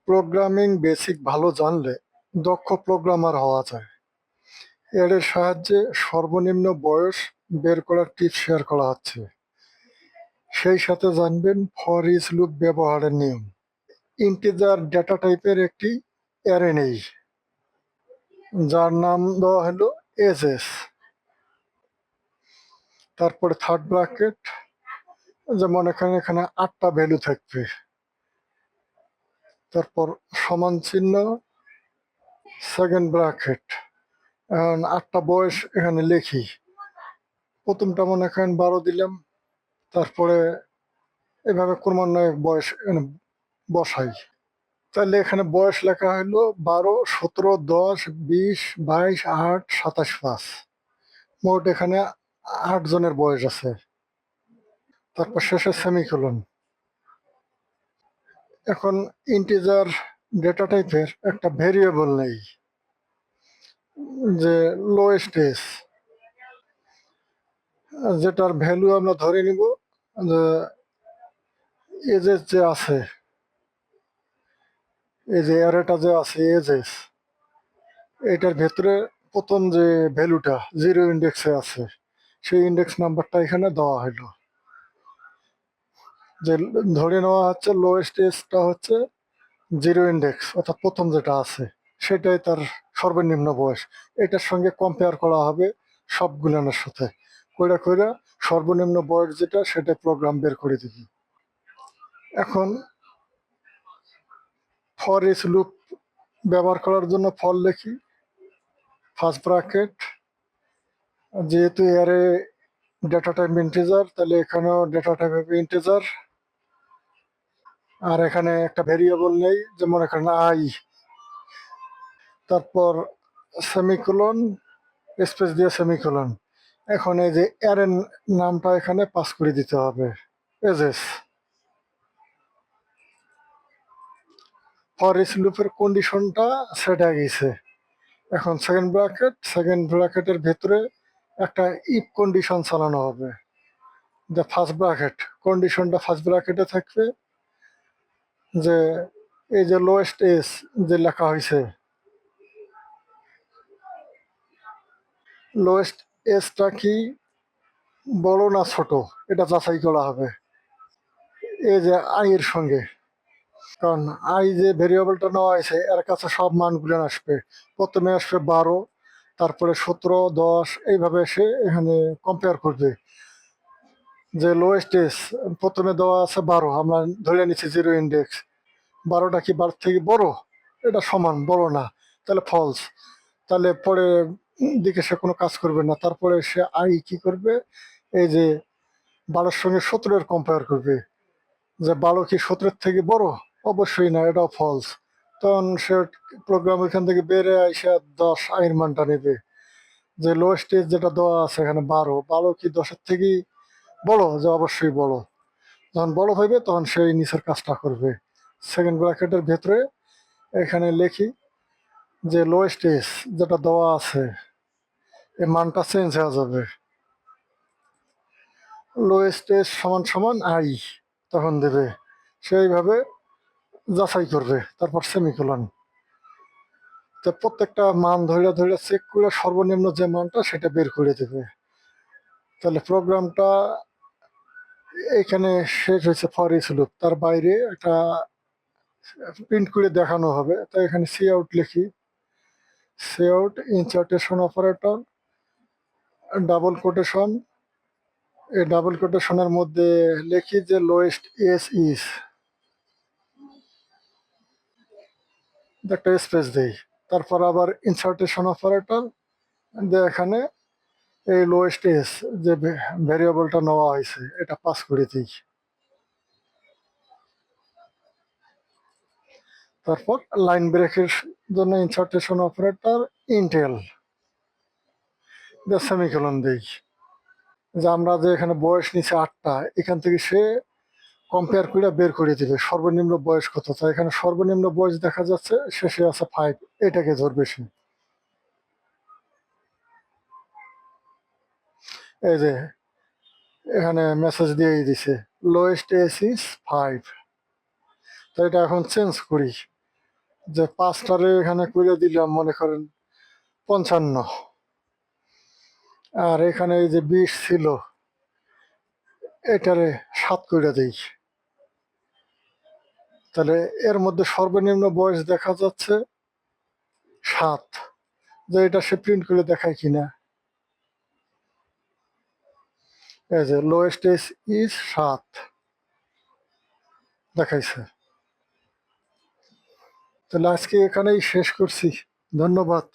Programming basic ভালো জানলে দক্ষ প্রোগ্রামার হওয়া যায়। এর সাহায্যে সর্বনিম্ন বয়স বের করার টিপস শেয়ার করা হচ্ছে। সেই সাথে জানবেন ফর ইচ লুপ ব্যবহারের নিয়ম। ইন্টিজার ডেটা টাইপের একটি অ্যারে নেই, যার নাম দেওয়া হলো এজেস। তারপরে থার্ড ব্র্যাকেট, যেমন এখানে 8টা ভ্যালু থাকবে। তারপর সমান চিহ্ন, সেকেন্ড ব্র্যাকেট, এখন 8টা বয়স এখানে লিখি। প্রথমটা মনে করেন 12 দিলাম, তারপরে এভাবে ক্রমান্বয়ে বয়স এখানে বসাই। তাহলে এখানে বয়স লেখা হলো 12, 17, 10, 20, 22, 8, 27, 5। মোট এখানে 8 জনের বয়স আছে। তারপর শেষে সেমিকোলন। এখন ইন্টিজার ডেটা টাইপের একটা ভেরিয়েবল নেই, যে লোয়েস্ট এজ, যেটার ভ্যালু আমরা ধরে নিব যে এজেস যে আছে, এই যে অ্যারেটা যে আছে এজেস, এটার ভেতরে প্রথম যে ভ্যালুটা 0 ইন্ডেক্সে আছে, সেই ইন্ডেক্স নাম্বারটা এখানে দেওয়া হলো। যে ধরে নেওয়া হচ্ছে লোয়েস্ট এজটা হচ্ছে 0 ইন্ডেক্স, অর্থাৎ প্রথম যেটা আছে সেটাই তার সর্বনিম্ন বয়স। এটার সঙ্গে কম্পেয়ার করা হবে সবগুলোর সাথে, কইরা কইরা সর্বনিম্ন বয়স যেটা সেটা প্রোগ্রাম বের করে দিবি। এখন ফর ইচ লুপ ব্যবহার করার জন্য ফর লিখি, ফার্স্ট ব্র্যাকেট, যেহেতু এরে ডেটা টাইপ ইন্টিজার, তাহলে এখানেও ডেটা টাইপ হবে ইন্টিজার। আর এখানে একটা ভেরিয়েবল নেই, যেমন এখানে আই। তারপর সেমিকোলন, স্পেস দিয়ে সেমিকোলন। এখন এই যে অ্যারের নামটা এখানে পাস করে দিতে হবে, এজেস। ফর ইচ লুপের কন্ডিশনটা সেট হয়ে গেছে। এখন সেকেন্ড ব্র্যাকেটের ভেতরে একটা ইফ কন্ডিশন চালানো হবে। যে ফার্স্ট ব্র্যাকেট, কন্ডিশনটা ফার্স্ট ব্র্যাকেটে থাকবে, যে এই যে লোয়েস্ট এজ যে লেখা হয়েছে, লোয়েস্ট এজটা কি বড় না ছোট, এটা যাচাই করা হবে এই যে আই এর সঙ্গে। কারণ আই যে ভেরিয়েবলটা নেওয়া হয়েছে এর কাছে সব মানগুলো আসবে। প্রথমে আসবে 12, তারপরে 17, 10, এইভাবে সে এখানে কম্পেয়ার করবে। যে লোয়েস্ট এজ প্রথমে দেওয়া আছে 12, আমরা ধরে নিচ্ছি 0 ইন্ডেক্স। 12টা কি 12 থেকে বড়, এটা সমান বড় না, তাহলে ফলস। তাহলে পরে দিকে সে কোনো কাজ করবে না। তারপরে সে আই কি করবে, এই যে 12-এর সঙ্গে 17-এর কম্পেয়ার করবে, যে 12 কি 17-এর থেকে বড়, অবশ্যই না, এটাও ফলস। তখন সে প্রোগ্রাম এখান থেকে বেড়ে এসে 10 আইয়ের মানটা নেবে। যে লোয়েস্ট এজ যেটা দেওয়া আছে এখানে 12 কি 10-এর থেকেই বড়, যে অবশ্যই বড়। যখন বড় হইবে তখন সেই নিচের কাজটা করবে। সেকেন্ড ব্র্যাকেটের ভেতরে এখানে লিখি যে লোয়েস্ট এজ যেটা দেওয়া আছে এই মানটা চেঞ্জ হয়ে যাবে, লোয়েস্ট এজ সমান সমান আই, তখন দেবে। সেইভাবে যাচাই করবে, তারপর সেমিকোলন। তো প্রত্যেকটা মান ধরে ধরে চেক করে সর্বনিম্ন যে মানটা সেটা বের করে দেবে। তাহলে প্রোগ্রামটা এখানে শেষ হয়েছে ফর ইচ লুপ। তার বাইরে একটা প্রিন্ট করে দেখানো হবে, তাই এখানে সি আউট লিখি, cout insertion operator, double quotation. এই ডাবল কোটেশনের মধ্যে লিখি যে লোয়েস্ট এজ ইজ, একটা স্পেস দেই। তারপর আবার ইনসার্টেশন অপারেটর দিয়ে এখানে এই লোয়েস্ট এজ যে ভ্যারিয়েবলটা নেওয়া হয়েছে এটা পাস করে দিই। তারপর লাইন ব্রেকের জন্য ইনসার্টেশন অপারেটর ইন্টেল সেমিকোলন দিই। যে আমরা যে এখানে বয়স নিচে 8টা, এখান থেকে সে কম্পেয়ার করে বের করে দিবে সর্বনিম্ন বয়স কত। তাই এখানে সর্বনিম্ন বয়স দেখা যাচ্ছে, শেষে আছে 5, এটাকে ধরবে সে। এই যে এখানে মেসেজ দিয়েই দিছে লোয়েস্ট এজ ইজ 5। তো এটা এখন চেঞ্জ করি, যে পাঁচটারে এখানে করে দিলাম মনে করেন 55, আর এখানে এই যে 20 ছিল এটারে 7 করে দিই, তাহলে এর মধ্যে সর্বনিম্ন বয়স দেখা যাচ্ছে 7। যে এটা সে প্রিন্ট করে দেখায় কিনা, এই যে লোয়েস্ট এজ ইজ 7 দেখাইছে। তাহলে আজকে এখানেই শেষ করছি, ধন্যবাদ।